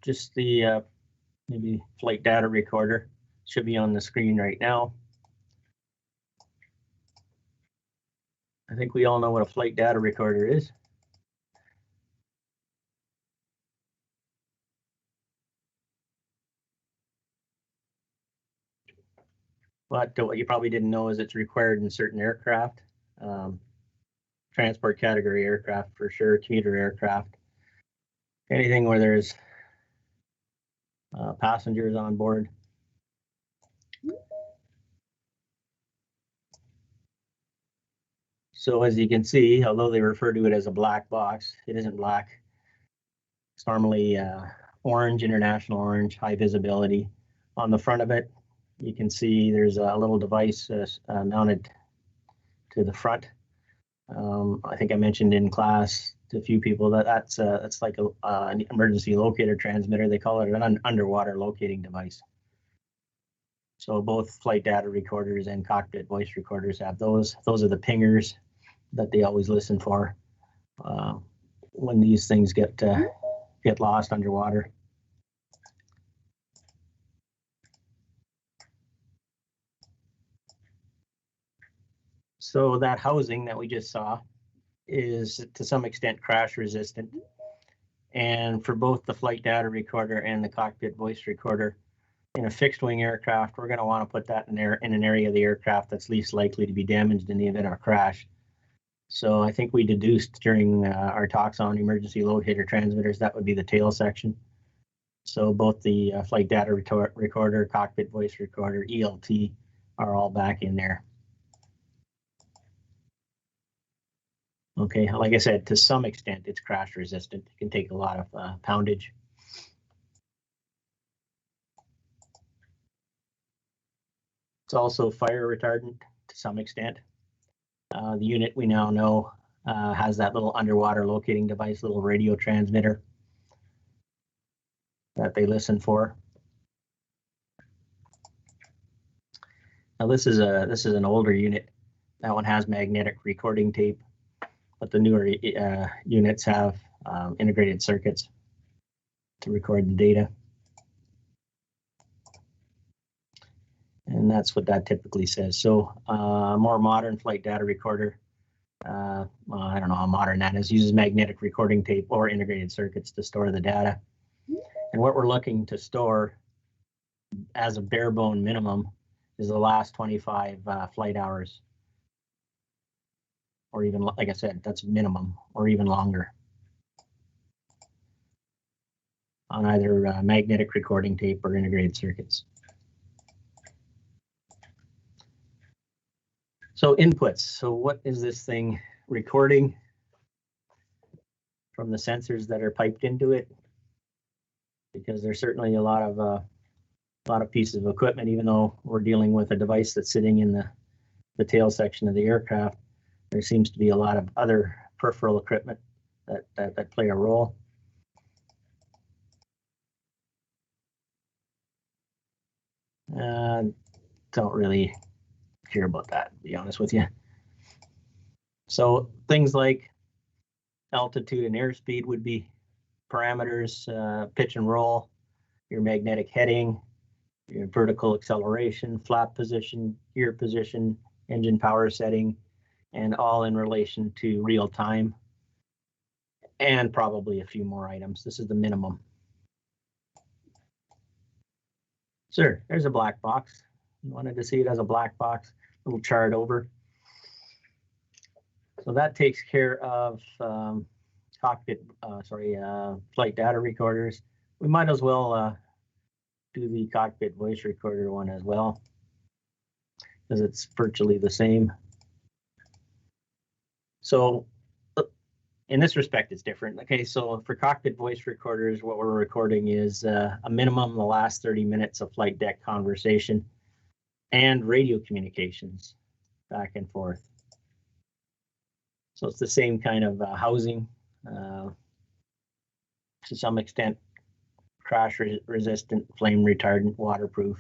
just the maybe flight data recorder. Should be on the screen right now. I think we all know what a flight data recorder is. But what you probably didn't know is it's required in certain aircraft, transport category aircraft for sure, commuter aircraft, anything where there's passengers on board. So as you can see, although they refer to it as a black box, it isn't black. It's normally orange, international orange, high visibility. On the front of it, you can see there's a little device mounted to the front. I think I mentioned in class to a few people that that's like an emergency locator transmitter. They call it an underwater locating device. So both flight data recorders and cockpit voice recorders have those. Those are the pingers that they always listen for when these things get lost underwater. So that housing that we just saw is to some extent crash resistant. And for both the flight data recorder and the cockpit voice recorder, in a fixed wing aircraft, we're going to want to put that in an area of the aircraft that's least likely to be damaged in the event of a crash. So I think we deduced during our talks on emergency locator transmitters, that would be the tail section. So both the flight data recorder, cockpit voice recorder, ELT are all back in there. Okay, like I said, to some extent, it's crash resistant. It can take a lot of poundage. It's also fire retardant to some extent. The unit we now know has that little underwater locating device, little radio transmitter that they listen for. Now this is an older unit. That one has magnetic recording tape, but the newer units have integrated circuits to record the data. And that's what that typically says. So more modern flight data recorder, well, I don't know how modern that is, uses magnetic recording tape or integrated circuits to store the data. And what we're looking to store as a bare bone minimum is the last 25 flight hours. Or even, like I said, that's minimum, or even longer. On either magnetic recording tape or integrated circuits. So inputs, so what is this thing recording from the sensors that are piped into it? Because there's certainly a lot of pieces of equipment, even though we're dealing with a device that's sitting in the tail section of the aircraft, there seems to be a lot of other peripheral equipment that play a role. Don't really care about that, to be honest with you. So things like altitude and airspeed would be parameters, pitch and roll, your magnetic heading, your vertical acceleration, flap position, gear position, engine power setting, and all in relation to real time, and probably a few more items. This is the minimum. Sure, there's a black box. You wanted to see it as a black box, little chart over. So that takes care of flight data recorders. We might as well do the cockpit voice recorder one as well, because it's virtually the same. So in this respect, it's different. Okay, so for cockpit voice recorders, what we're recording is a minimum the last 30 minutes of flight deck conversation and radio communications back and forth. So it's the same kind of housing, to some extent, crash resistant, flame retardant, waterproof.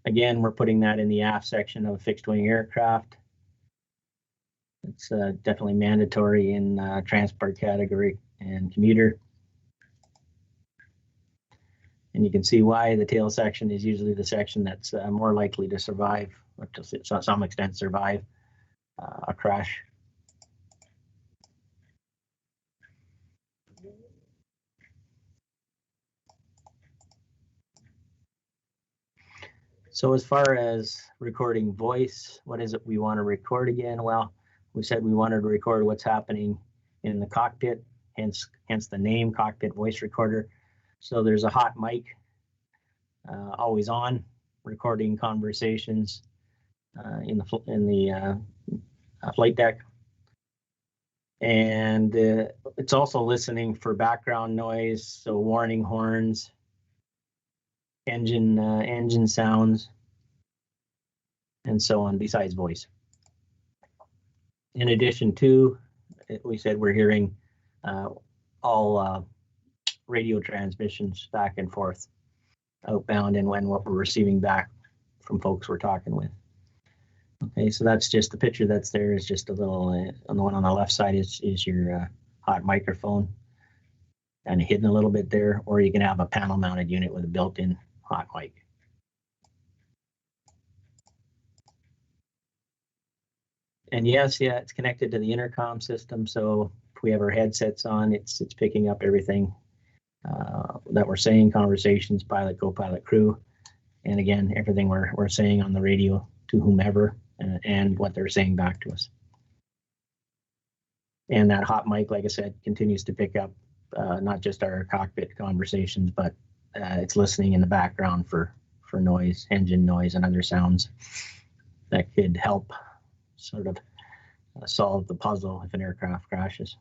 Again, we're putting that in the aft section of a fixed wing aircraft. It's definitely mandatory in transport category and commuter. And you can see why the tail section is usually the section that's more likely to survive, or to some extent survive a crash. So as far as recording voice, what is it we want to record again? Well, we said we wanted to record what's happening in the cockpit, hence the name Cockpit Voice Recorder. So there's a hot mic always on, recording conversations in the flight deck, and it's also listening for background noise, so warning horns, engine sounds, and so on, besides voice. In addition to, we said we're hearing all radio transmissions back and forth, outbound, and what we're receiving back from folks we're talking with. Okay, so that's just the picture that's there is just a little, on the one on the left side is your hot microphone, and hidden a little bit there, or you can have a panel mounted unit with a built-in hot mic. And yes, yeah, it's connected to the intercom system. So if we have our headsets on, it's picking up everything that we're saying, conversations, pilot, co-pilot, crew, and again, everything we're saying on the radio to whomever, and what they're saying back to us. And that hot mic, like I said, continues to pick up not just our cockpit conversations, but it's listening in the background for noise, engine noise, and other sounds that could help sort of solve the puzzle if an aircraft crashes.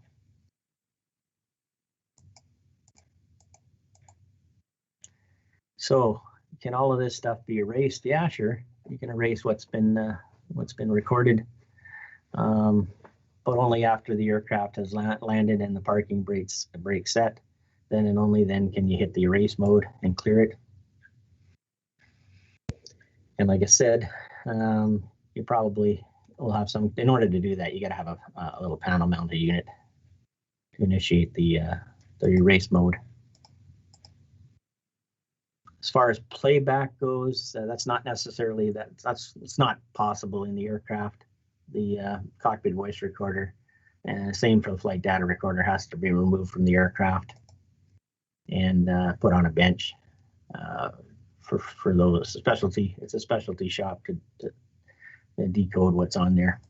So can all of this stuff be erased? Yeah, sure. You can erase what's been recorded, but only after the aircraft has landed and the parking brakes set. Then and only then can you hit the erase mode and clear it. And like I said, you probably will have some. In order to do that, you got to have a little panel mounted unit to initiate the erase mode. As far as playback goes, that's not necessarily it's not possible in the aircraft. The cockpit voice recorder, and same for the flight data recorder, has to be removed from the aircraft and put on a bench for those specialty. It's a specialty shop to decode what's on there.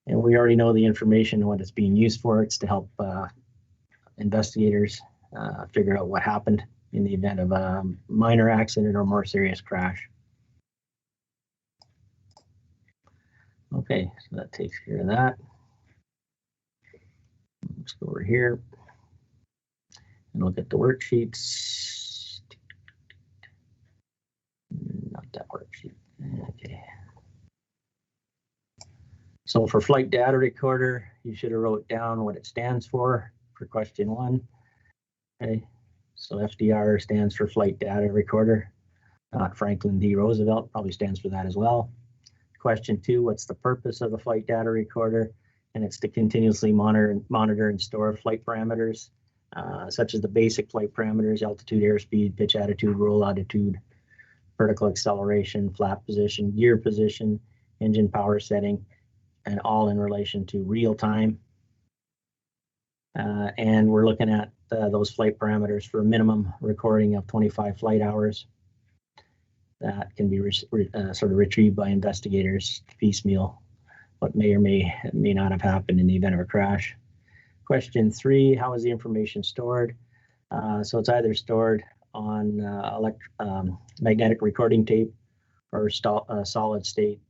And we already know the information, what it's being used for. It's to help investigators figure out what happened in the event of a minor accident or more serious crash. Okay, so that takes care of that. Let's go over here and look at the worksheets. Not that worksheet. Okay. So for flight data recorder, you should have wrote down what it stands for question 1. Okay, so FDR stands for Flight Data Recorder, not Franklin D. Roosevelt, probably stands for that as well. Question 2, what's the purpose of the flight data recorder? And it's to continuously monitor and store flight parameters, such as the basic flight parameters: altitude, airspeed, pitch attitude, roll attitude, vertical acceleration, flap position, gear position, engine power setting, and all in relation to real time. And we're looking at those flight parameters for a minimum recording of 25 flight hours. That can be sort of retrieved by investigators piecemeal, what may or may not have happened in the event of a crash. Question 3, how is the information stored? So it's either stored on magnetic recording tape or solid state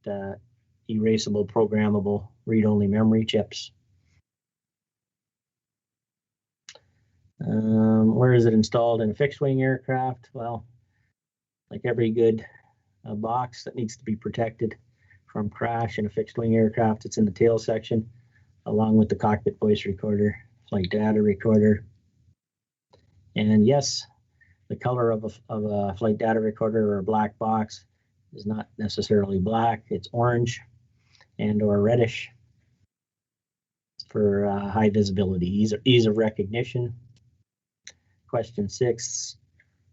erasable programmable read-only memory chips. Where is it installed? In a fixed-wing aircraft? Well, like every good box that needs to be protected from crash in a fixed-wing aircraft, it's in the tail section, along with the cockpit voice recorder, flight data recorder. And yes, the color of a flight data recorder or a black box is not necessarily black, it's orange and or reddish for high visibility, ease of recognition. Question 6,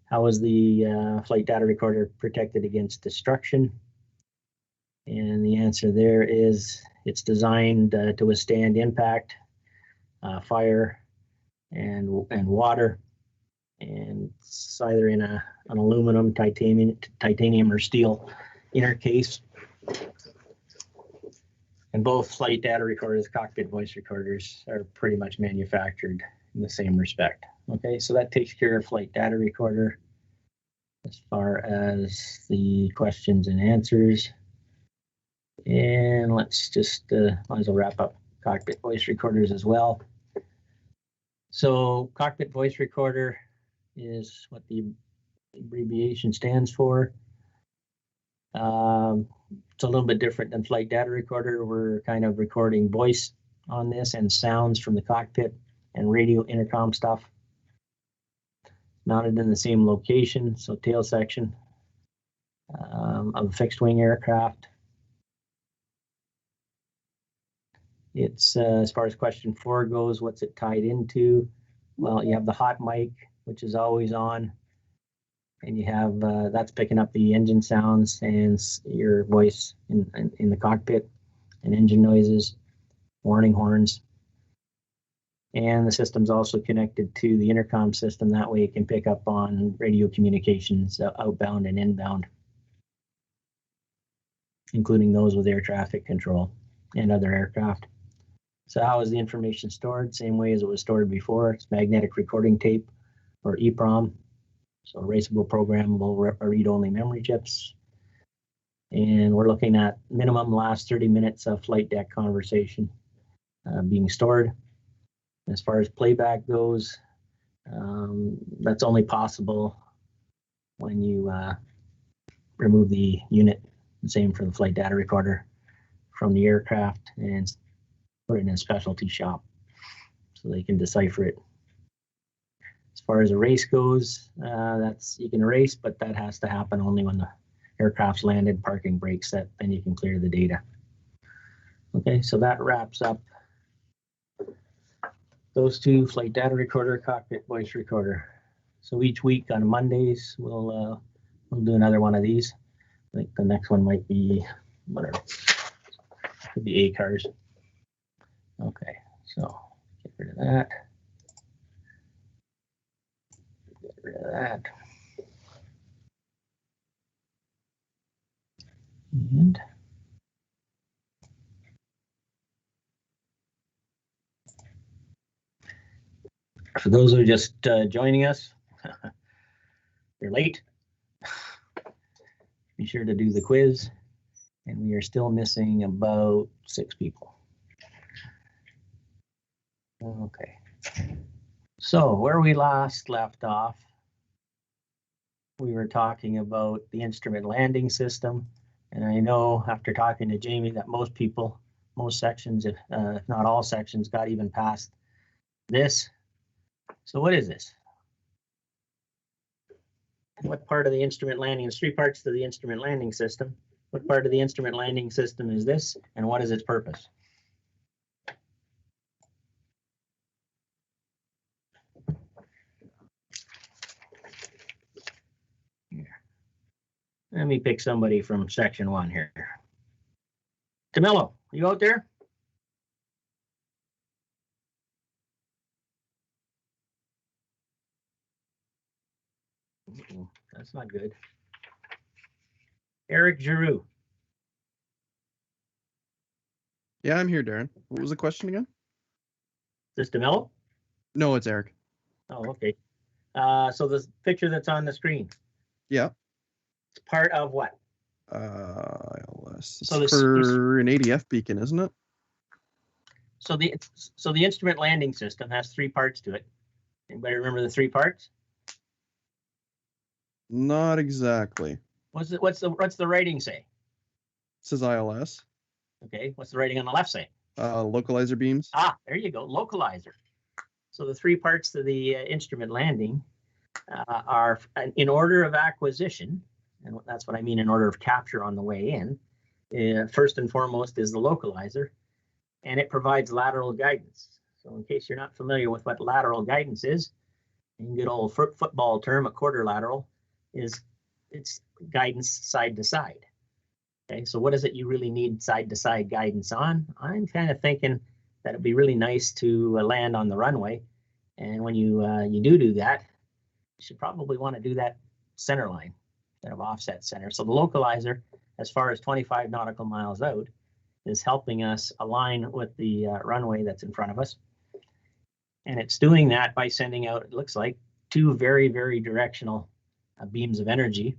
how is the flight data recorder protected against destruction? And the answer there is it's designed to withstand impact, fire, and water. And it's either in an aluminum, titanium, or steel inner case. And both flight data recorders, cockpit voice recorders, are pretty much manufactured in the same respect. Okay, so that takes care of flight data recorder as far as the questions and answers. And let's just might as well wrap up cockpit voice recorders as well. So cockpit voice recorder is what the abbreviation stands for. It's a little bit different than flight data recorder. We're kind of recording voice on this and sounds from the cockpit and radio intercom stuff. Mounted in the same location, so tail section of a fixed wing aircraft. It's as far as question 4 goes, what's it tied into? Well, you have the hot mic, which is always on, and you have that's picking up the engine sounds and your voice in the cockpit and engine noises, warning horns. And the system's also connected to the intercom system. That way it can pick up on radio communications outbound and inbound, including those with air traffic control and other aircraft. So how is the information stored? Same way as it was stored before. It's magnetic recording tape, or EEPROM. So erasable programmable read-only memory chips. And we're looking at minimum last 30 minutes of flight deck conversation being stored. As far as playback goes, that's only possible when you remove the unit, same for the flight data recorder, from the aircraft and put it in a specialty shop so they can decipher it. As far as erase goes, that's you can erase, but that has to happen only when the aircraft's landed, parking brakes set, then you can clear the data. Okay, so that wraps up those two, flight data recorder, cockpit voice recorder. So each week on Mondays, we'll do another one of these. I think the next one might be whatever. Could be ACARS. Okay, so get rid of that. Get rid of that. And for those who are just joining us, you're late. Be sure to do the quiz. And we are still missing about 6 people. Okay. So where we last left off, we were talking about the instrument landing system. And I know after talking to Jamie that most people, most sections, if not all sections, got even past this. So what is this? What part of the instrument landing? There's 3 parts to the instrument landing system. What part of the instrument landing system is this, and what is its purpose? Here. Let me pick somebody from section 1 here. Camillo, you out there? That's not good. Eric Giroux. Yeah, I'm here, Darren. What was the question again? Is this DeMello? No, it's Eric. Oh, okay. So the picture that's on the screen. Yeah. It's part of what? ILS. It's So for an ADF beacon, isn't it? So the instrument landing system has 3 parts to it. Anybody remember the 3 parts? Not exactly. What's the writing say? It says ILS. Okay, what's the writing on the left say? Localizer beams. Ah, there you go, localizer. So the 3 parts to the instrument landing are in order of acquisition. and that's what I mean in order of capture on the way in, first and foremost is the localizer, and it provides lateral guidance. So in case you're not familiar with what lateral guidance is, in good old football term, a quarter lateral is it's guidance side to side. Okay, so what is it you really need side to side guidance on? I'm kind of thinking that it'd be really nice to land on the runway, and when you do that, you should probably want to do that center line instead of offset center. So the localizer, as far as 25 nautical miles out, is helping us align with the runway that's in front of us. And it's doing that by sending out, it looks like, two very, very directional beams of energy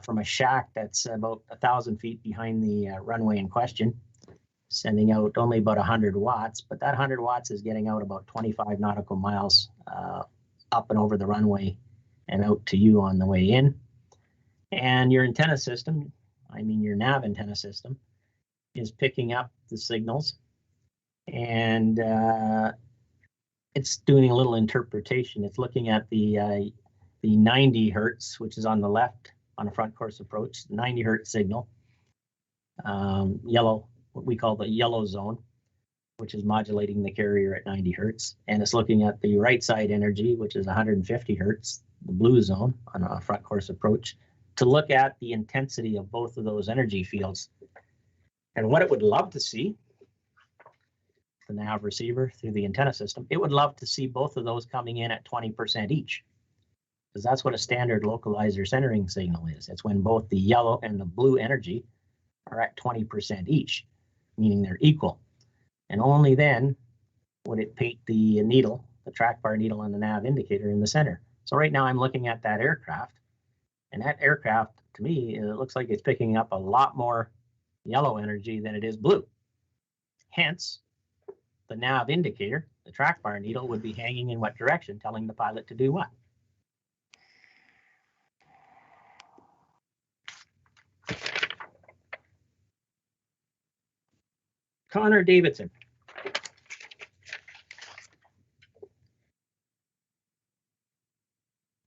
from a shack that's about 1,000 feet behind the runway in question, sending out only about 100 watts, but that 100 watts is getting out about 25 nautical miles up and over the runway and out to you on the way in. And your antenna system, I mean your nav antenna system, is picking up the signals, and it's doing a little interpretation. It's looking at the 90 hertz, which is on the left on a front course approach, 90 hertz signal, yellow, what we call the yellow zone, which is modulating the carrier at 90 hertz. And it's looking at the right side energy, which is 150 hertz, the blue zone on a front course approach, to look at the intensity of both of those energy fields. And what it would love to see, the nav receiver through the antenna system, it would love to see both of those coming in at 20% each, because that's what a standard localizer centering signal is. It's when both the yellow and the blue energy are at 20% each, meaning they're equal. And only then would it paint the needle, the track bar needle on the nav indicator in the center. So right now I'm looking at that aircraft, and that aircraft, to me, it looks like it's picking up a lot more yellow energy than it is blue. Hence, the nav indicator, the track bar needle, would be hanging in what direction, telling the pilot to do what. Connor Davidson.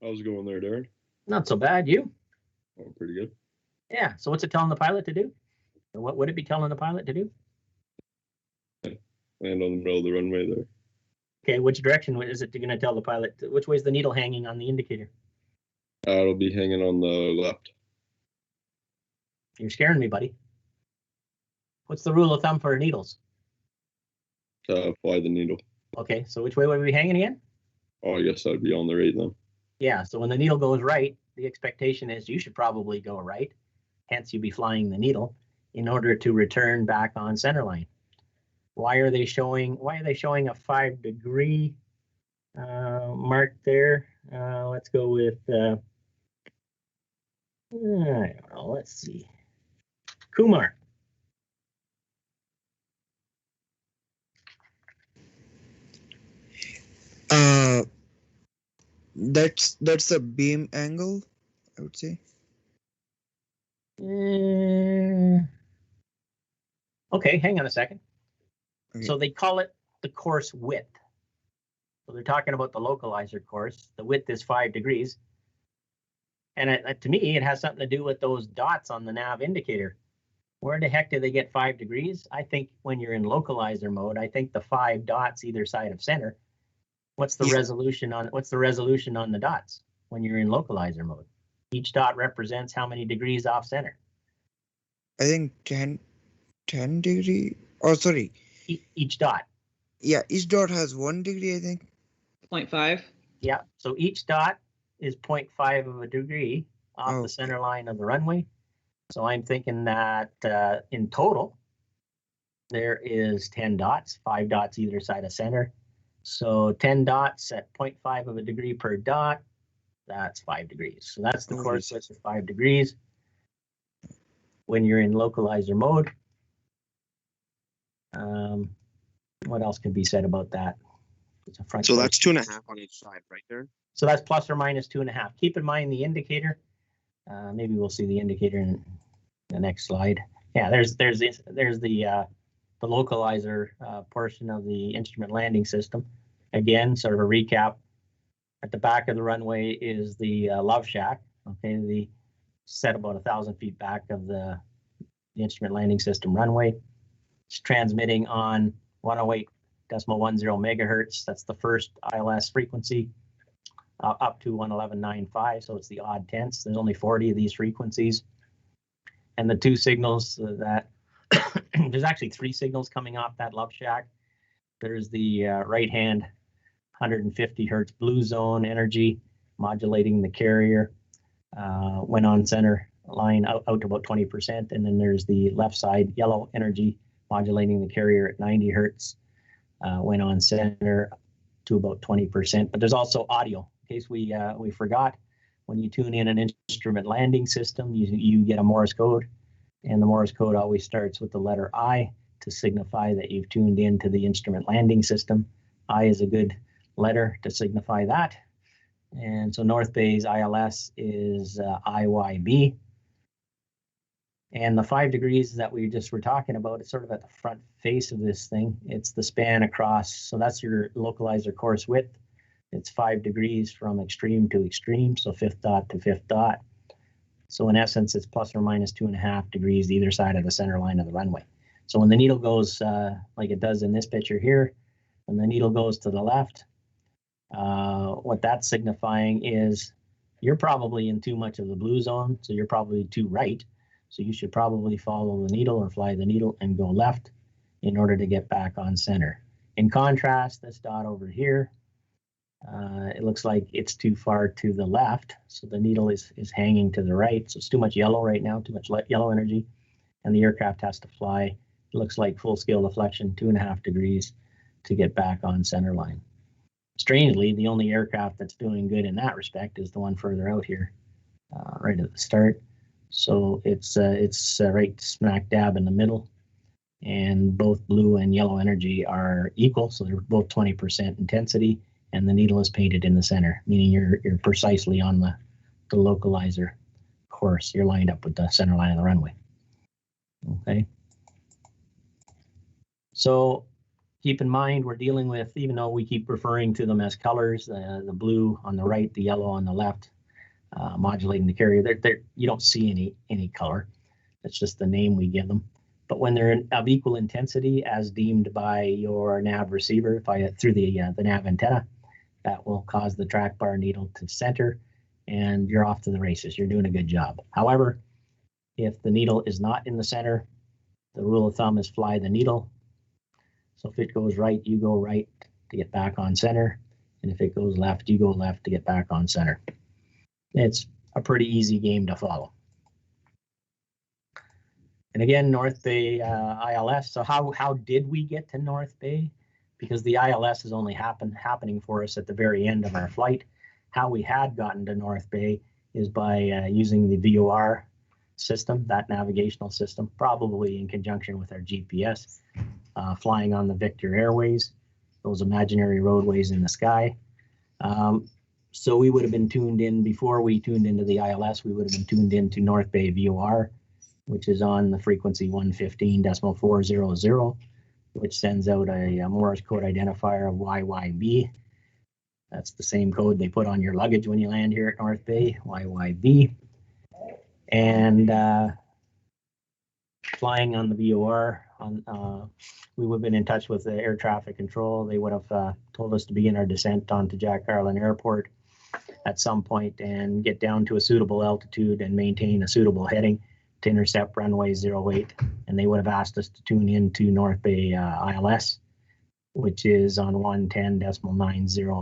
How's it going there, Darren? Not so bad, you? Oh, pretty good. Yeah, so what's it telling the pilot to do? And what would it be telling the pilot to do? Land on the middle of the runway there. Okay, which direction is it going to tell the pilot? Which way is the needle hanging on the indicator? It'll be hanging on the left. You're scaring me, buddy. What's the rule of thumb for needles? Fly the needle. Okay, so which way would we be hanging again? Oh, I guess that'd be on the right then. Yeah, so when the needle goes right, the expectation is you should probably go right. Hence, you'd be flying the needle in order to return back on center line. Why are they showing a 5 degree mark there? Let's go with, I don't know, let's see. Kumar. That's a beam angle, I would say. Okay, hang on a second. Okay. So they call it the course width. So they're talking about the localizer course. The width is 5 degrees. And to me, it has something to do with those dots on the nav indicator. Where the heck do they get 5 degrees? I think when you're in localizer mode, I think the 5 dots either side of center. What's the resolution on the dots when you're in localizer mode? Each dot represents how many degrees off center? I think 10 degree. Oh, sorry. Each dot. Yeah, each dot has 1 degree, I think. 0.5. Yeah, so each dot is 0.5 of a degree off the center line of the runway. So I'm thinking that in total, there is 10 dots, 5 dots either side of center. So 10 dots at 0.5 of a degree per dot, that's 5 degrees. So that's the course width of 5 degrees when you're in localizer mode. What else can be said about that? It's a front So course. that's 2.5 on each side, right there. So that's plus or minus 2.5. Keep in mind the indicator. Maybe we'll see the indicator in the next slide. Yeah, there's the localizer portion of the instrument landing system. Again, sort of a recap. At the back of the runway is the Love Shack. Okay, set about 1,000 feet back of the instrument landing system runway. It's transmitting on 108.10 megahertz. That's the first ILS frequency, up to 111.95. So it's the odd tenths. There's only 40 of these frequencies. And the two signals that there's actually 3 signals coming off that Love Shack. There's the right hand 150 hertz blue zone energy modulating the carrier when on center line out to about 20%. And then there's the left side yellow energy modulating the carrier at 90 hertz when on center to about 20%. But there's also audio. In case we forgot, when you tune in an instrument landing system, you get a Morse code, and the Morse code always starts with the letter I to signify that you've tuned into the instrument landing system. I is a good letter to signify that. And so North Bay's ILS is IYB. And the 5 degrees that we just were talking about, it's sort of at the front face of this thing. It's the span across, so that's your localizer course width. It's 5 degrees from extreme to extreme, so 5th dot to 5th dot. So in essence, it's plus or minus 2.5 degrees either side of the center line of the runway. So when the needle goes like it does in this picture here, when the needle goes to the left, what that's signifying is you're probably in too much of the blue zone, so you're probably too right. So you should probably follow the needle or fly the needle and go left in order to get back on center. In contrast, this dot over here, it looks like it's too far to the left, so the needle is hanging to the right. So it's too much yellow right now, too much yellow energy, and the aircraft has to fly. It looks like full scale deflection, 2.5 degrees to get back on center line. Strangely, the only aircraft that's doing good in that respect is the one further out here, right at the start. So it's right smack dab in the middle, and both blue and yellow energy are equal, so they're both 20% intensity, and the needle is painted in the center, meaning you're precisely on the localizer course. You're lined up with the center line of the runway. Okay. So keep in mind, we're dealing with, even though we keep referring to them as colors, the blue on the right, the yellow on the left, modulating the carrier, you don't see any color. That's just the name we give them. But when they're of equal intensity as deemed by your nav receiver through the nav antenna, that will cause the track bar needle to center, and you're off to the races. You're doing a good job. However, if the needle is not in the center, the rule of thumb is fly the needle. So if it goes right, you go right to get back on center. And if it goes left, you go left to get back on center. It's a pretty easy game to follow. And again, North Bay ILS. So how did we get to North Bay? Because the ILS is only happening for us at the very end of our flight. How we had gotten to North Bay is by using the VOR system, that navigational system, probably in conjunction with our GPS, flying on the Victor Airways, those imaginary roadways in the sky. So we would have been tuned in before we tuned into the ILS. We would have been tuned into North Bay VOR, which is on the frequency 115.400, which sends out a Morse code identifier of YYB. That's the same code they put on your luggage when you land here at North Bay, YYB. And flying on the VOR, we would have been in touch with the air traffic control. They would have told us to begin our descent onto Jack Garland Airport at some point and get down to a suitable altitude and maintain a suitable heading to intercept runway 08. And they would have asked us to tune into North Bay ILS, which is on 110.90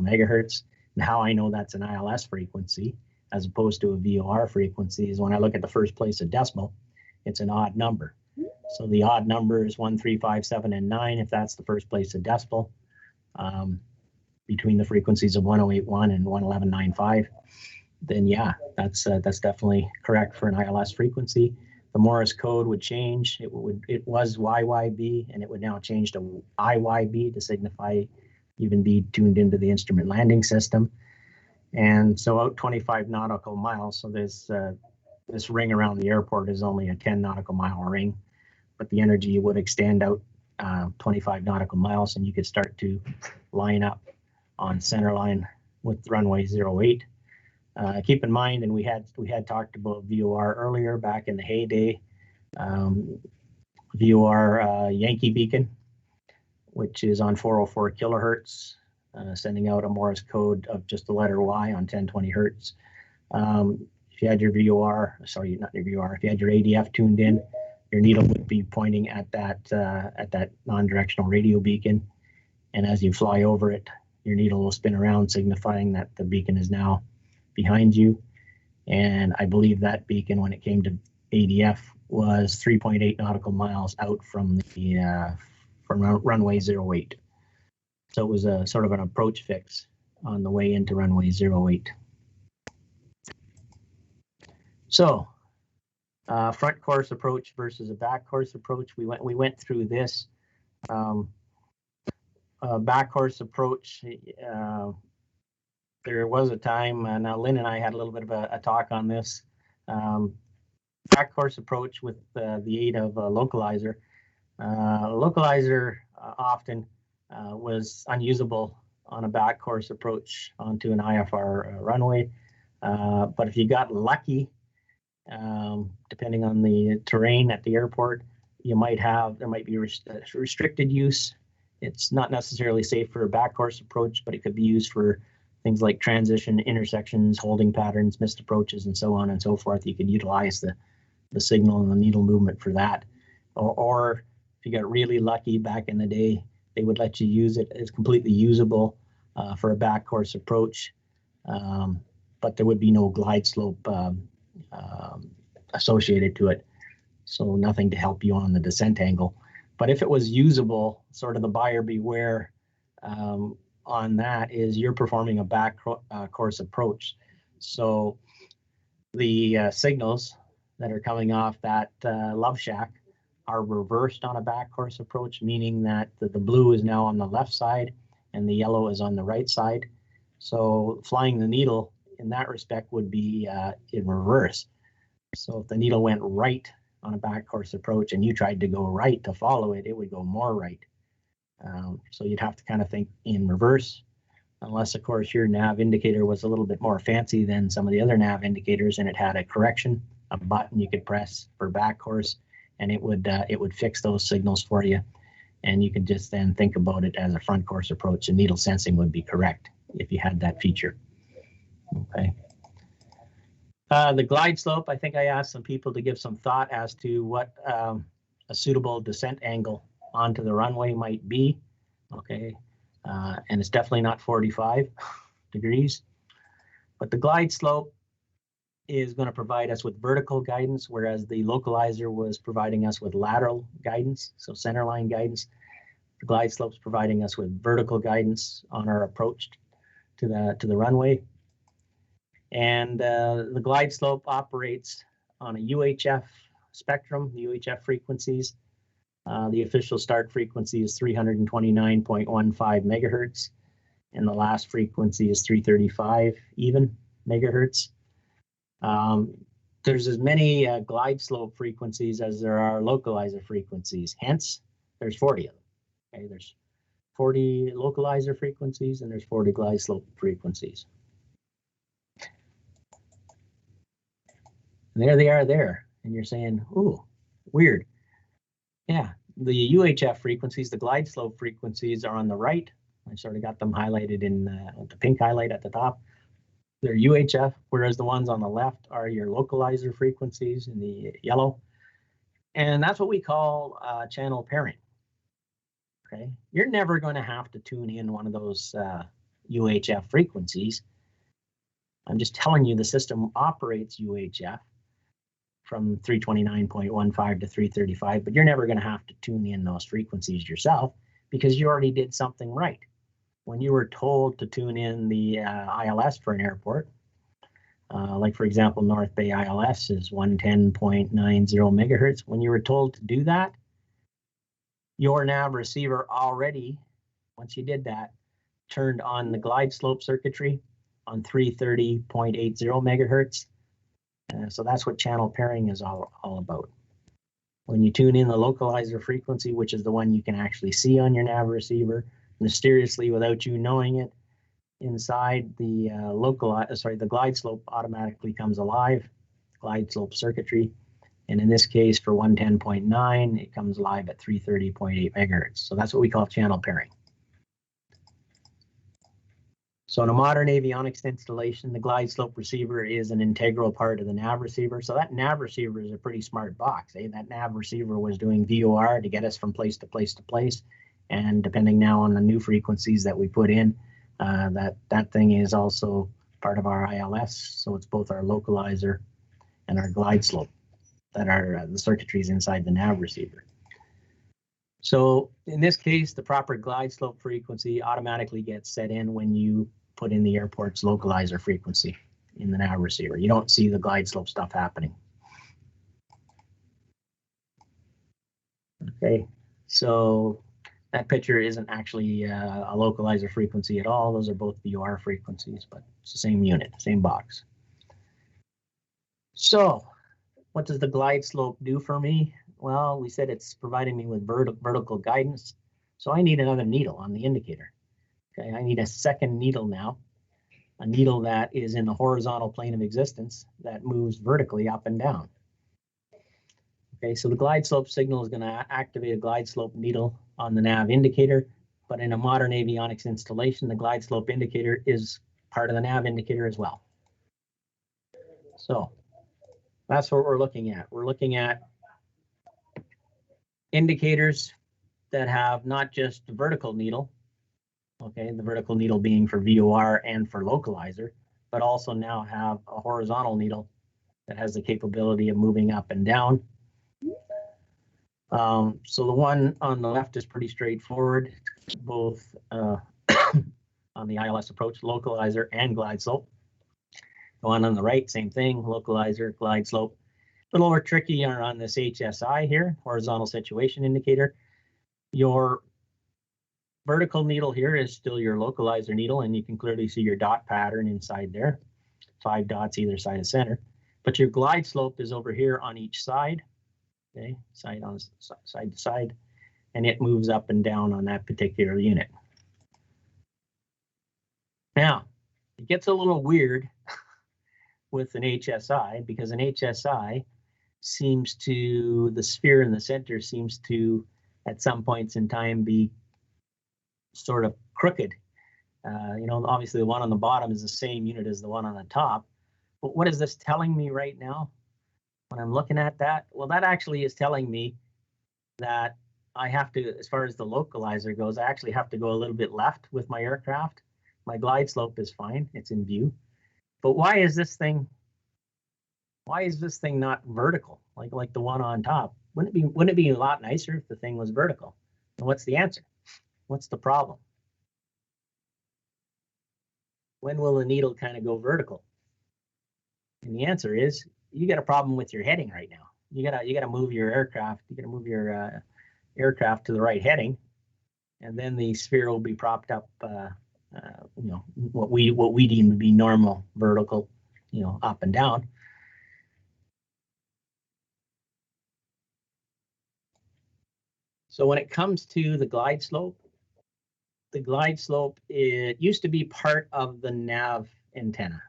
megahertz. And how I know that's an ILS frequency as opposed to a VOR frequency is when I look at the first place of decimal, it's an odd number. So the odd number is 1, 3, 5, 7, and 9. If that's the first place of decimal, between the frequencies of 108.1 and 111.95, then yeah, that's definitely correct for an ILS frequency. The Morse code would change. It was YYB, and it would now change to IYB to signify even be tuned into the instrument landing system. And so out 25 nautical miles. So this ring around the airport is only a 10 nautical mile ring, but the energy would extend out 25 nautical miles, and you could start to line up on center line with runway 08. Keep in mind, and we had talked about VOR earlier back in the heyday. VOR Yankee Beacon, which is on 404 kilohertz, sending out a Morse code of just the letter Y on 1020 hertz. If you had your VOR, sorry, not your VOR, if you had your ADF tuned in, your needle would be pointing at that non-directional radio beacon, and as you fly over it, your needle will spin around, signifying that the beacon is now behind you. And I believe that beacon, when it came to ADF, was 3.8 nautical miles out from the from runway 08. So it was a sort of an approach fix on the way into runway 08. So front course approach versus a back course approach. We went through this. Back course approach. There was a time. Now Lynn and I had a little bit of a talk on this. Back course approach with the aid of a localizer. Localizer often was unusable on a back course approach onto an IFR runway. But if you got lucky, depending on the terrain at the airport, there might be restricted use. It's not necessarily safe for a back course approach, but it could be used for things like transition, intersections, holding patterns, missed approaches, and so on and so forth. You could utilize the signal and the needle movement for that. Or if you got really lucky back in the day, they would let you use it as completely usable for a back course approach, but there would be no glide slope associated to it. So nothing to help you on the descent angle. But if it was usable, sort of the buyer beware on that is you're performing a back course approach. So the signals that are coming off that Love Shack are reversed on a back course approach, meaning that the blue is now on the left side and the yellow is on the right side. So flying the needle in that respect would be in reverse. So if the needle went right on a back course approach and you tried to go right to follow it, it would go more right. So you'd have to kind of think in reverse, unless of course your nav indicator was a little bit more fancy than some of the other nav indicators and it had a correction, a button you could press for back course, and it would fix those signals for you. And you could just then think about it as a front course approach, and needle sensing would be correct if you had that feature. Okay. The glide slope, I think I asked some people to give some thought as to what a suitable descent angle onto the runway might be. Okay. And it's definitely not 45 degrees. But the glide slope is going to provide us with vertical guidance, whereas the localizer was providing us with lateral guidance, so centerline guidance. The glide slope's providing us with vertical guidance on our approach to the runway. And the glide slope operates on a UHF spectrum, the UHF frequencies. The official start frequency is 329.15 megahertz, and the last frequency is 335 even megahertz. There's as many glide slope frequencies as there are localizer frequencies. Hence, there's 40 of them. Okay, there's 40 localizer frequencies and there's 40 glide slope frequencies. And there they are there, and you're saying, ooh, weird. Yeah, the UHF frequencies, the glide slope frequencies are on the right. I sort of got them highlighted in the pink highlight at the top. They're UHF, whereas the ones on the left are your localizer frequencies in the yellow. And that's what we call channel pairing. Okay, you're never going to have to tune in one of those UHF frequencies. I'm just telling you the system operates UHF from 329.15 to 335, but you're never going to have to tune in those frequencies yourself because you already did something right. When you were told to tune in the ILS for an airport, like for example, North Bay ILS is 110.90 megahertz. When you were told to do that, your nav receiver already, once you did that, turned on the glide slope circuitry on 330.80 megahertz. So that's what channel pairing is all about. When you tune in the localizer frequency, which is the one you can actually see on your nav receiver, mysteriously without you knowing it, inside the the glide slope automatically comes alive, glide slope circuitry. And in this case, for 110.9, it comes live at 330.8 megahertz. So that's what we call channel pairing. So in a modern avionics installation, the glide slope receiver is an integral part of the nav receiver. So that nav receiver is a pretty smart box. That nav receiver was doing VOR to get us from place to place to place. And depending now on the new frequencies that we put in, that thing is also part of our ILS. So it's both our localizer and our glide slope that are the circuitries inside the nav receiver. So in this case, the proper glide slope frequency automatically gets set in when you put in the airport's localizer frequency in the nav receiver. You don't see the glide slope stuff happening. Okay, so that picture isn't actually a localizer frequency at all. Those are both VOR frequencies, but it's the same unit, same box. So what does the glide slope do for me? Well, we said it's providing me with vertical guidance. So I need another needle on the indicator. Okay, I need a second needle now, a needle that is in the horizontal plane of existence that moves vertically up and down. Okay, so the glide slope signal is going to activate a glide slope needle on the nav indicator, but in a modern avionics installation, the glide slope indicator is part of the nav indicator as well. So that's what we're looking at. We're looking at indicators that have not just the vertical needle, okay, the vertical needle being for VOR and for localizer, but also now have a horizontal needle that has the capability of moving up and down. So the one on the left is pretty straightforward, both on the ILS approach, localizer and glide slope. The one on the right, same thing, localizer, glide slope. A little more tricky on this HSI here, horizontal situation indicator. Your vertical needle here is still your localizer needle, and you can clearly see your dot pattern inside there, 5 dots either side of center. But your glide slope is over here on each side, okay, side to side, and it moves up and down on that particular unit. Now, it gets a little weird with an HSI, because an HSI seems to, the sphere in the center seems to, at some points in time, be sort of crooked. You know, obviously the one on the bottom is the same unit as the one on the top. But what is this telling me right now when I'm looking at that? Well, that actually is telling me that I have to, as far as the localizer goes, I actually have to go a little bit left with my aircraft. My glide slope is fine, it's in view. But why is this thing not vertical, like the one on top? Wouldn't it be a lot nicer if the thing was vertical? And what's the answer? What's the problem? When will the needle kind of go vertical? And the answer is, you got a problem with your heading right now. You gotta move your aircraft. You gotta move your aircraft to the right heading, and then the sphere will be propped up. You know, what we deem to be normal vertical, you know, up and down. So when it comes to the glide slope, it used to be part of the nav antenna,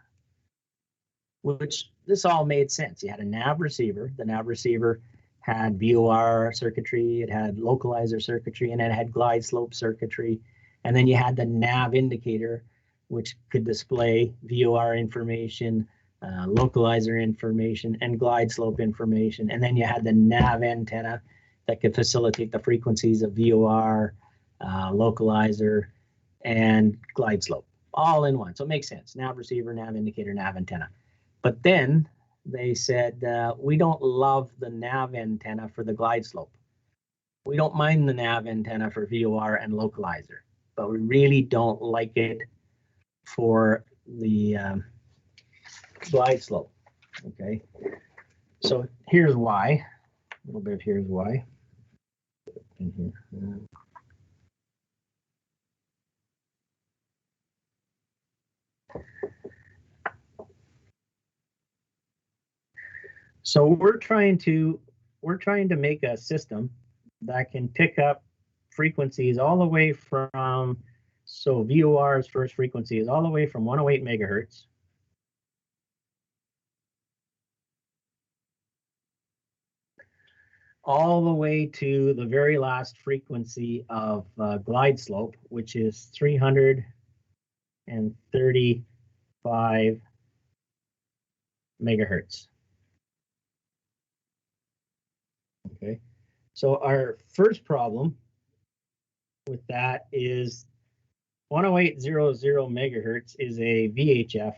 which this all made sense. You had a nav receiver. The nav receiver had VOR circuitry, it had localizer circuitry, and it had glide slope circuitry. And then you had the nav indicator, which could display VOR information, localizer information, and glide slope information. And then you had the nav antenna that could facilitate the frequencies of VOR, localizer, and glide slope, all in one. So it makes sense. Nav receiver, nav indicator, nav antenna. But then they said, we don't love the nav antenna for the glide slope. We don't mind the nav antenna for VOR and localizer, but we really don't like it for the glide slope. Okay, so here's why. A little bit of here's why. In here. So we're trying to make a system that can pick up frequencies all the way from So VOR's first frequency is all the way from 108 megahertz all the way to the very last frequency of glide slope, which is 335 megahertz. Okay, so our first problem with that is 108.00 megahertz is a VHF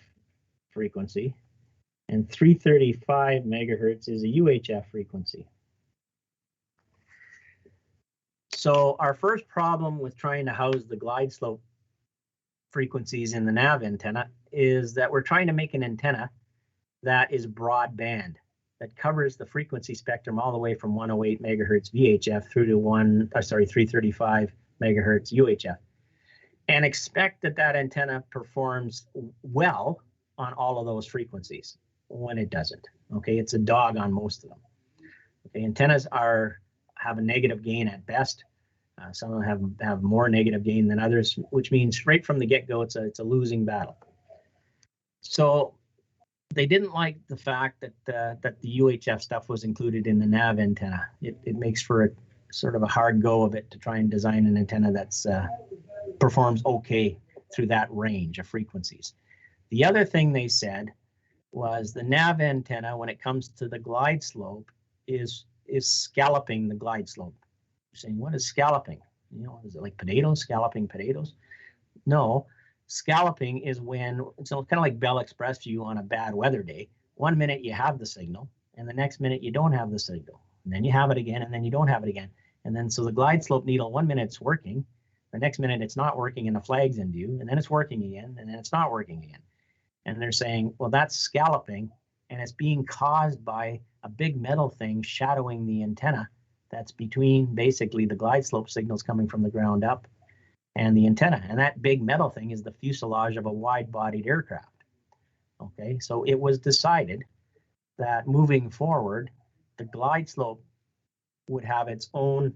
frequency, and 335 megahertz is a UHF frequency. So our first problem with trying to house the glide slope frequencies in the nav antenna is that we're trying to make an antenna that is broadband, that covers the frequency spectrum all the way from 108 megahertz VHF through to 335 megahertz UHF, and expect that that antenna performs well on all of those frequencies when it doesn't. Okay, it's a dog on most of them. Okay, antennas have a negative gain at best. Some of them have more negative gain than others, which means right from the get-go, it's a losing battle. So they didn't like the fact that the UHF stuff was included in the nav antenna. It makes for a sort of a hard go of it to try and design an antenna that's performs okay through that range of frequencies. The other thing they said was the nav antenna, when it comes to the glide slope, is scalloping the glide slope. You're saying, what is scalloping? You know, is it like potatoes, scalloping potatoes? No, scalloping is when it's kind of like Bell Express view on a bad weather day. 1 minute you have the signal, and the next minute you don't have the signal, and then you have it again, and then you don't have it again. And then so the glide slope needle, 1 minute it's working, the next minute it's not working and the flag's in view, and then it's working again, and then it's not working again. And they're saying, well, that's scalloping, and it's being caused by a big metal thing shadowing the antenna that's between basically the glide slope signals coming from the ground up and the antenna. And that big metal thing is the fuselage of a wide-bodied aircraft. Okay, so it was decided that moving forward, the glide slope would have its own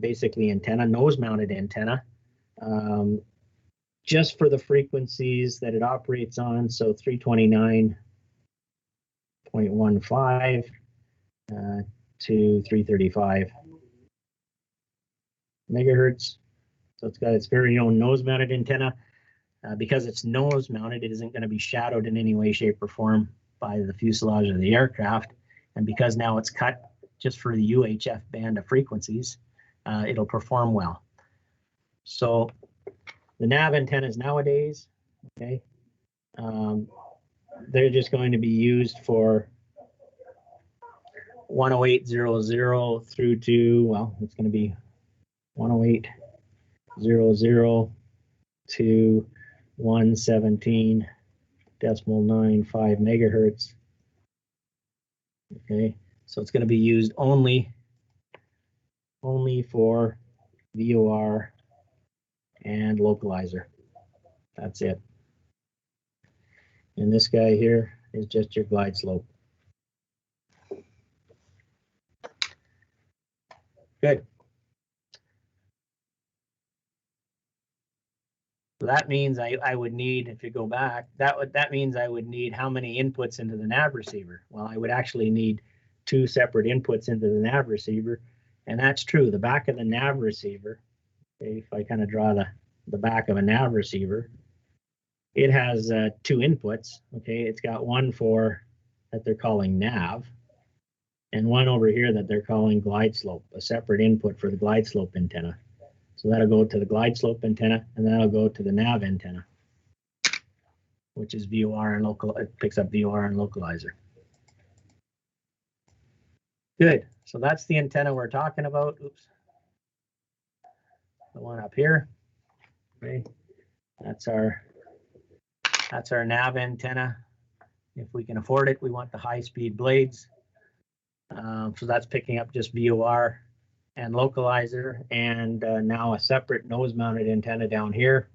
basically antenna, nose-mounted antenna, just for the frequencies that it operates on. So 329.15 to 335 megahertz. So it's got its very own nose-mounted antenna. Because it's nose-mounted, it isn't going to be shadowed in any way, shape, or form by the fuselage of the aircraft. And because now it's cut just for the UHF band of frequencies, it'll perform well. So the nav antennas nowadays, okay, they're just going to be used for 108.00 through to, well, it's going to be 108.00 to 117.95 megahertz. Okay, so it's going to be used only for VOR and localizer. That's it. And this guy here is just your glide slope. Good. So that means I would need, if you go back, that means I would need how many inputs into the nav receiver? Well, I would actually need 2 separate inputs into the nav receiver, and that's true. The back of the nav receiver, okay, if I kind of draw the back of a nav receiver, it has 2 inputs. Okay, it's got one for that they're calling nav, and one over here that they're calling glide slope, a separate input for the glide slope antenna. So that'll go to the glide slope antenna, and that'll go to the nav antenna, which is VOR and local. It picks up VOR and localizer. Good. So that's the antenna we're talking about. Oops. The one up here. Okay. That's our nav antenna. If we can afford it, we want the high-speed blades. So that's picking up just VOR and localizer, and now a separate nose-mounted antenna down here,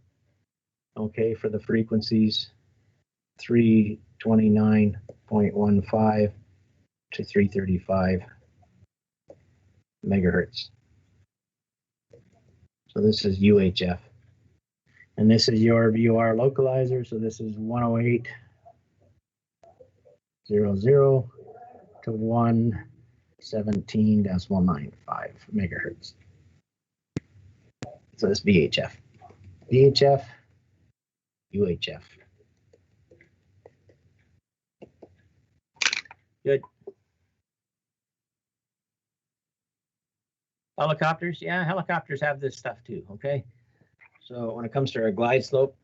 okay, for the frequencies 329.15 to 335 megahertz. So this is UHF. And this is your VOR localizer. So this is 108.00 to 117.95 megahertz. So it's VHF. VHF, UHF. Good. Helicopters, yeah, helicopters have this stuff too, okay? So when it comes to our glide slope,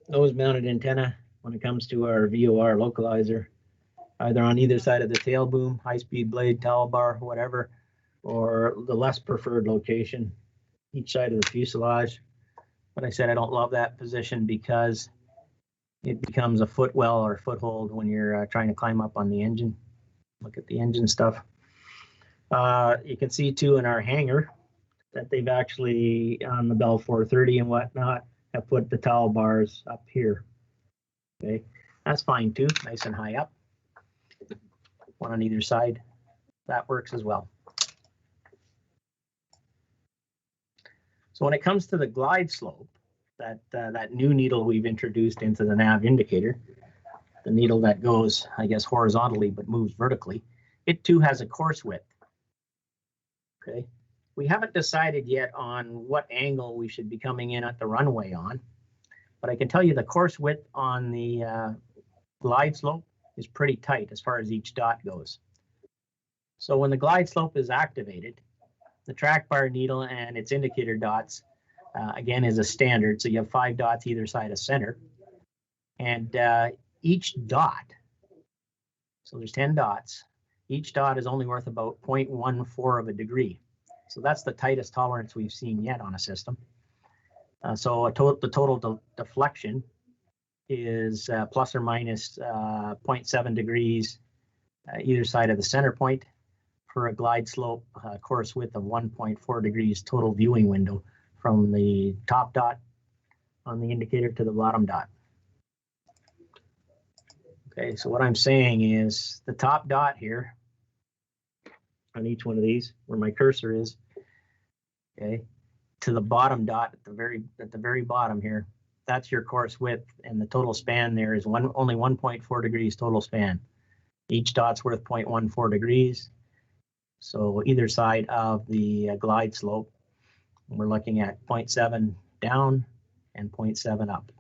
nose mounted antenna, when it comes to our VOR localizer, either on either side of the tail boom, high speed blade, towel bar, whatever, or the less preferred location, each side of the fuselage. But I said I don't love that position because it becomes a footwell or foothold when you're trying to climb up on the engine. Look at the engine stuff. You can see too in our hangar that they've actually, on the Bell 430 and whatnot, have put the towel bars up here. Okay, that's fine too, nice and high up. One on either side, that works as well. So when it comes to the glide slope, that new needle we've introduced into the nav indicator, the needle that goes, I guess, horizontally but moves vertically, it too has a course width. Okay, we haven't decided yet on what angle we should be coming in at the runway on, but I can tell you the course width on the glide slope is pretty tight as far as each dot goes. So when the glide slope is activated, the track bar needle and its indicator dots, again, is a standard. So you have 5 dots either side of center. And each dot, so there's 10 dots, each dot is only worth about 0.14 of a degree. So that's the tightest tolerance we've seen yet on a system. So the total deflection is plus or minus 0.7 degrees either side of the center point for a glide slope course width of 1.4 degrees total viewing window from the top dot on the indicator to the bottom dot. Okay, so what I'm saying is the top dot here on each one of these, where my cursor is, okay, to the bottom dot at the very bottom here, that's your course width, and the total span there is only 1.4 degrees total span. Each dot's worth 0.14 degrees. So either side of the glide slope, we're looking at 0.7 down and 0.7 up.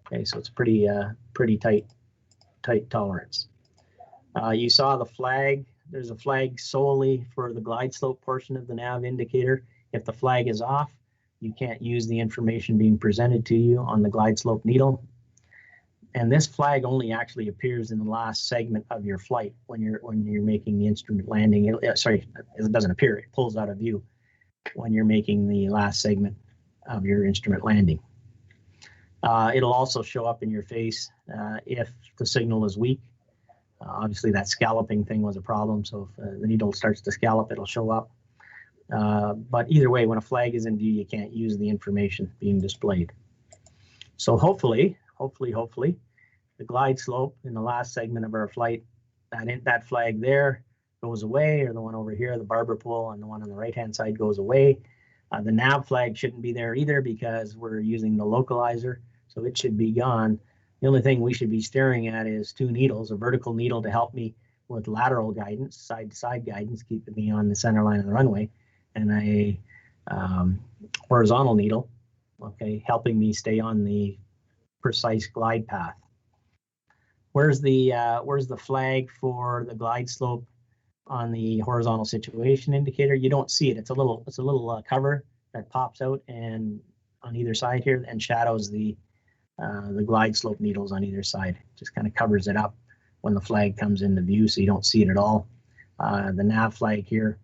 Okay, so it's pretty tight tolerance. You saw the flag. There's a flag solely for the glide slope portion of the nav indicator. If the flag is off, you can't use the information being presented to you on the glide slope needle. And this flag only actually appears in the last segment of your flight when you're making the instrument landing. It doesn't appear, it pulls out of view when you're making the last segment of your instrument landing. It'll also show up in your face if the signal is weak. Obviously that scalloping thing was a problem, so if the needle starts to scallop, it'll show up. But either way, when a flag is in view, you can't use the information being displayed. So hopefully, the glide slope in the last segment of our flight, that flag there goes away, or the one over here, the barber pole, and the one on the right-hand side goes away. The nav flag shouldn't be there either because we're using the localizer, so it should be gone. The only thing we should be staring at is 2 needles, a vertical needle to help me with lateral guidance, side-to-side guidance, keeping me on the center line of the runway, and a horizontal needle, okay, helping me stay on the precise glide path. Where's the flag for the glide slope on the horizontal situation indicator? You don't see it. It's a little cover that pops out and on either side here and shadows the glide slope needles on either side. Just kind of covers it up when the flag comes into view, so you don't see it at all. The nav flag here,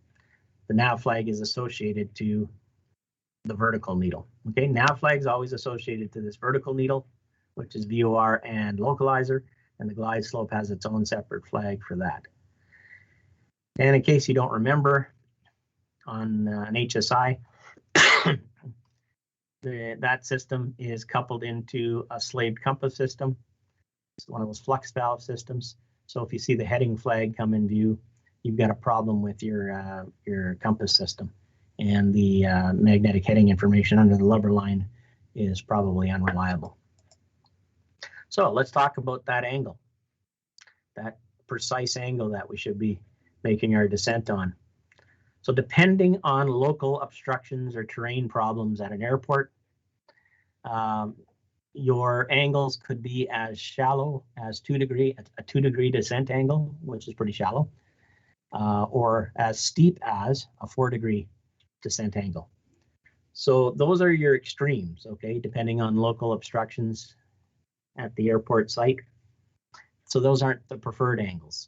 the nav flag is associated to the vertical needle. Okay, nav flag is always associated to this vertical needle, which is VOR and localizer, and the glide slope has its own separate flag for that. And in case you don't remember, on an HSI, that system is coupled into a slaved compass system. It's one of those flux valve systems. So if you see the heading flag come in view, you've got a problem with your compass system. and the magnetic heading information under the lubber line is probably unreliable. So let's talk about that angle, that precise angle that we should be making our descent on. So depending on local obstructions or terrain problems at an airport, your angles could be as shallow as a 2 degree descent angle, which is pretty shallow, or as steep as a 4 degree descent angle. So those are your extremes, okay, depending on local obstructions at the airport site. So those aren't the preferred angles.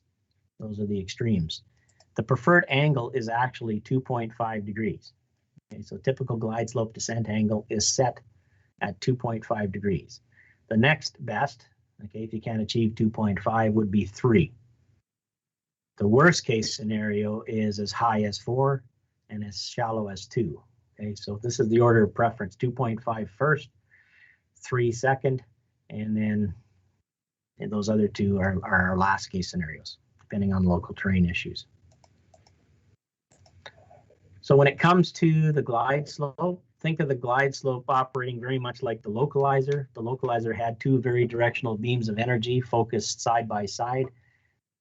Those are the extremes. The preferred angle is actually 2.5 degrees. Okay, so typical glide slope descent angle is set at 2.5 degrees. The next best, okay, if you can't achieve 2.5, would be 3. The worst case scenario is as high as 4 and as shallow as 2. Okay, so this is the order of preference: 2.5 first, 3 second, and then those other two are our last case scenarios, depending on local terrain issues. So when it comes to the glide slope, think of the glide slope operating very much like the localizer. The localizer had 2 very directional beams of energy focused side by side,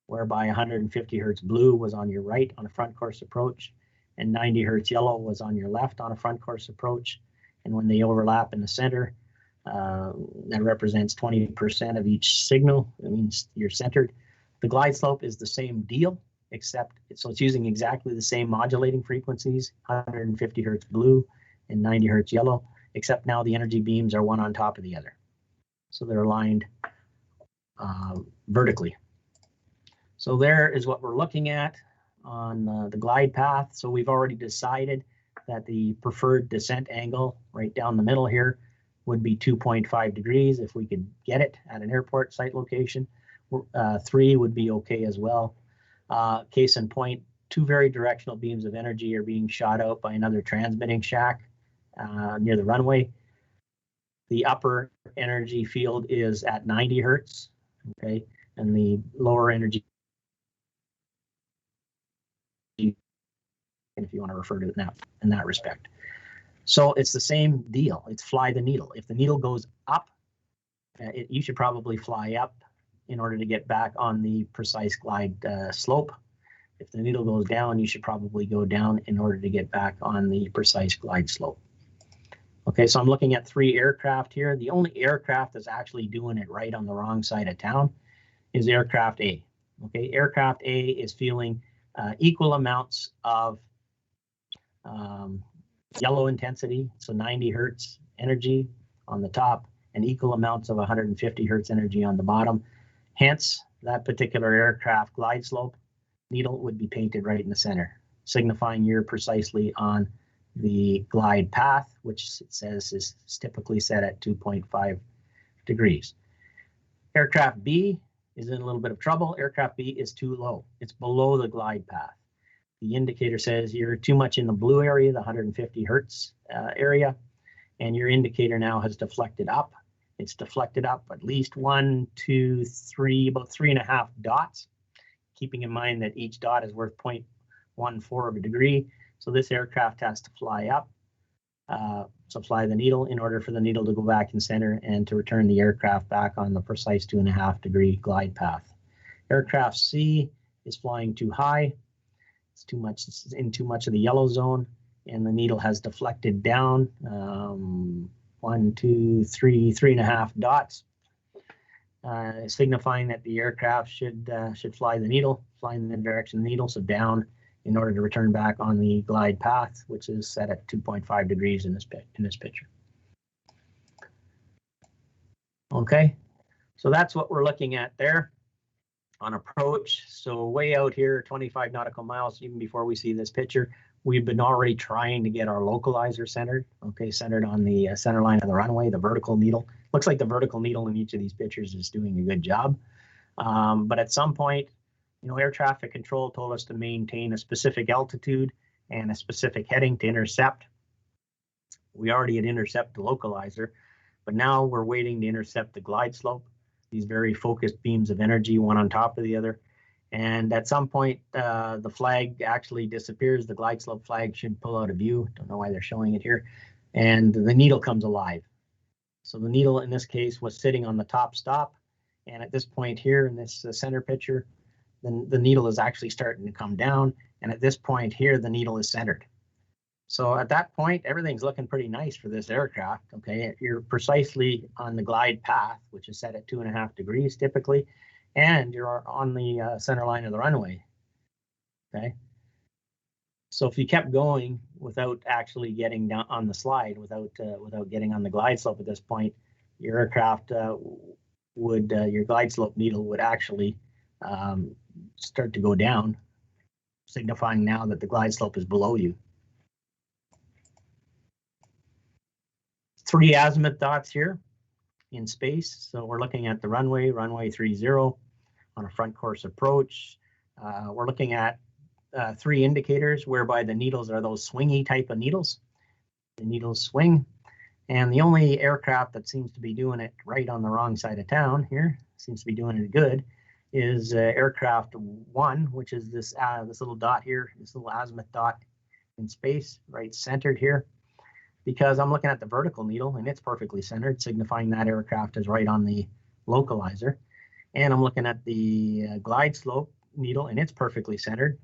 whereby 150 hertz blue was on your right on a front course approach, and 90 hertz yellow was on your left on a front course approach. And when they overlap in the center, that represents 20% of each signal. It means you're centered. The glide slope is the same deal, except so it's using exactly the same modulating frequencies, 150 hertz blue and 90 hertz yellow, except now the energy beams are one on top of the other. So they're aligned vertically. So there is what we're looking at on the glide path. So we've already decided that the preferred descent angle right down the middle here would be 2.5 degrees if we could get it at an airport site location. 3 would be okay as well. Case in point, 2 very directional beams of energy are being shot out by another transmitting shack near the runway. The upper energy field is at 90 hertz, okay, and the lower energy, if you want to refer to it in that respect. So it's the same deal. It's fly the needle. If the needle goes up, you should probably fly up in order to get back on the precise glide slope. If the needle goes down, you should probably go down in order to get back on the precise glide slope. Okay, so I'm looking at 3 aircraft here. The only aircraft that's actually doing it right on the wrong side of town is aircraft A. Okay, aircraft A is feeling equal amounts of yellow intensity, so 90 hertz energy on the top, and equal amounts of 150 hertz energy on the bottom. Hence, that particular aircraft glide slope needle would be painted right in the center, signifying you're precisely on the glide path, which it says is typically set at 2.5 degrees. Aircraft B is in a little bit of trouble. Aircraft B is too low. It's below the glide path. The indicator says you're too much in the blue area, the 150 hertz area, and your indicator now has deflected up. It's deflected up at least 1, 2, 3, about 3.5 dots, keeping in mind that each dot is worth 0.14 of a degree. So this aircraft has to fly up, so fly the needle in order for the needle to go back in center and to return the aircraft back on the precise 2.5 degree glide path. Aircraft C is flying too high. It's too much. It's in too much of the yellow zone, and the needle has deflected down 1, 2, 3, 3.5 dots, signifying that the aircraft should fly the needle, fly in the direction of the needle, so down in order to return back on the glide path, which is set at 2.5 degrees in this picture. Okay, so that's what we're looking at there on approach. So way out here, 25 nautical miles, even before we see this picture, we've been already trying to get our localizer centered, okay, centered on the center line of the runway, the vertical needle. Looks like the vertical needle in each of these pictures is doing a good job. But at some point, you know, air traffic control told us to maintain a specific altitude and a specific heading to intercept. We already had intercepted the localizer, but now we're waiting to intercept the glide slope, these very focused beams of energy, one on top of the other. And at some point, the flag actually disappears. The glide slope flag should pull out of view. Don't know why they're showing it here. And the needle comes alive. So the needle in this case was sitting on the top stop. And at this point here in this center picture, then the needle is actually starting to come down. And at this point here, the needle is centered. So at that point, everything's looking pretty nice for this aircraft. Okay, you're precisely on the glide path, which is set at 2.5 degrees typically, and you're on the center line of the runway. Okay. So if you kept going without actually getting down on the slide, without getting on the glide slope at this point, your aircraft your glide slope needle would actually start to go down, signifying now that the glide slope is below you. 3 azimuth dots here in space. So we're looking at the runway 30 on a front course approach. We're looking at 3 indicators whereby the needles are those swingy type of needles. The needles swing. And the only aircraft that seems to be doing it right on the wrong side of town here, seems to be doing it good, is aircraft 1, which is this little dot here, this little azimuth dot in space, right centered here. Because I'm looking at the vertical needle and it's perfectly centered, signifying that aircraft is right on the localizer. And I'm looking at the glide slope needle and it's perfectly centered.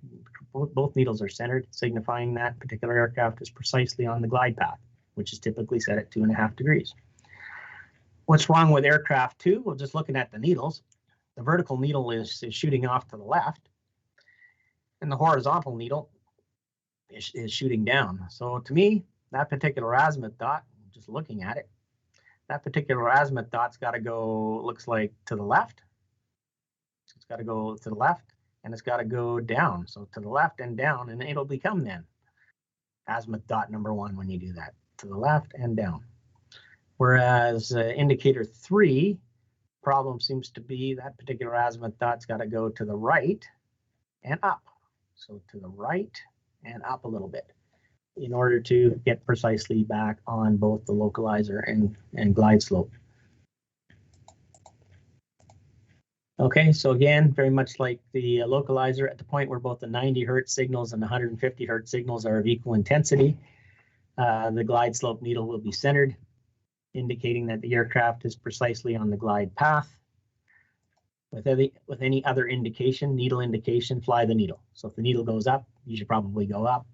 Both needles are centered, signifying that particular aircraft is precisely on the glide path, which is typically set at 2.5 degrees. What's wrong with aircraft 2? Well, just looking at the needles, the vertical needle is shooting off to the left and the horizontal needle is shooting down. So to me, that particular azimuth dot, just looking at it, that particular azimuth dot's got to go, looks like to the left. So it's got to go to the left and it's got to go down. So to the left and down, and it'll become then azimuth dot number 1 when you do that, to the left and down. Whereas indicator 3, problem seems to be that particular azimuth dot's got to go to the right and up. So to the right and up a little bit, in order to get precisely back on both the localizer and glide slope. Okay, so again, very much like the localizer, at the point where both the 90 hertz signals and the 150 hertz signals are of equal intensity, the glide slope needle will be centered, indicating that the aircraft is precisely on the glide path. With any other indication, needle indication, fly the needle. So if the needle goes up, you should probably go up.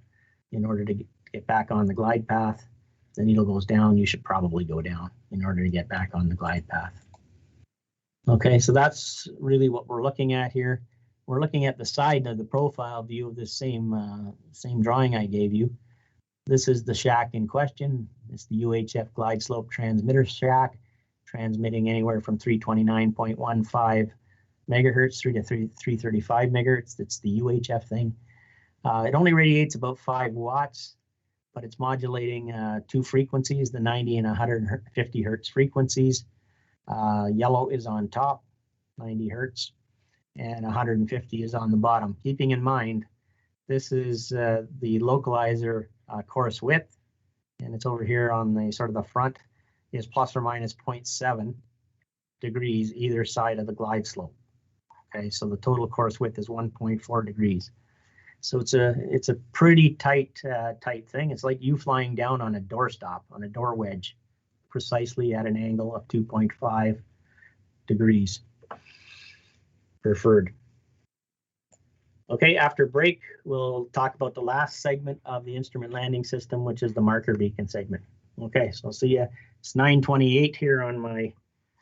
In order to get back on the glide path, the needle goes down, you should probably go down in order to get back on the glide path. Okay, so that's really what we're looking at here. We're looking at the side of the profile view of this same drawing I gave you. This is the shack in question. It's the UHF glide slope transmitter shack, transmitting anywhere from 329.15 megahertz through to 335 megahertz. It's the UHF thing. It only radiates about 5 watts, but it's modulating 2 frequencies, the 90 and 150 hertz frequencies. Yellow is on top, 90 hertz, and 150 is on the bottom. Keeping in mind, this is the localizer course width, and it's over here on the sort of the front, is plus or minus 0.7 degrees either side of the glide slope. Okay, so the total course width is 1.4 degrees. So it's a pretty tight thing. It's like you flying down on a doorstop, on a door wedge, precisely at an angle of 2.5 degrees preferred. Okay, after break, we'll talk about the last segment of the instrument landing system, which is the marker beacon segment. Okay, so I'll see you. It's 9:28 here on my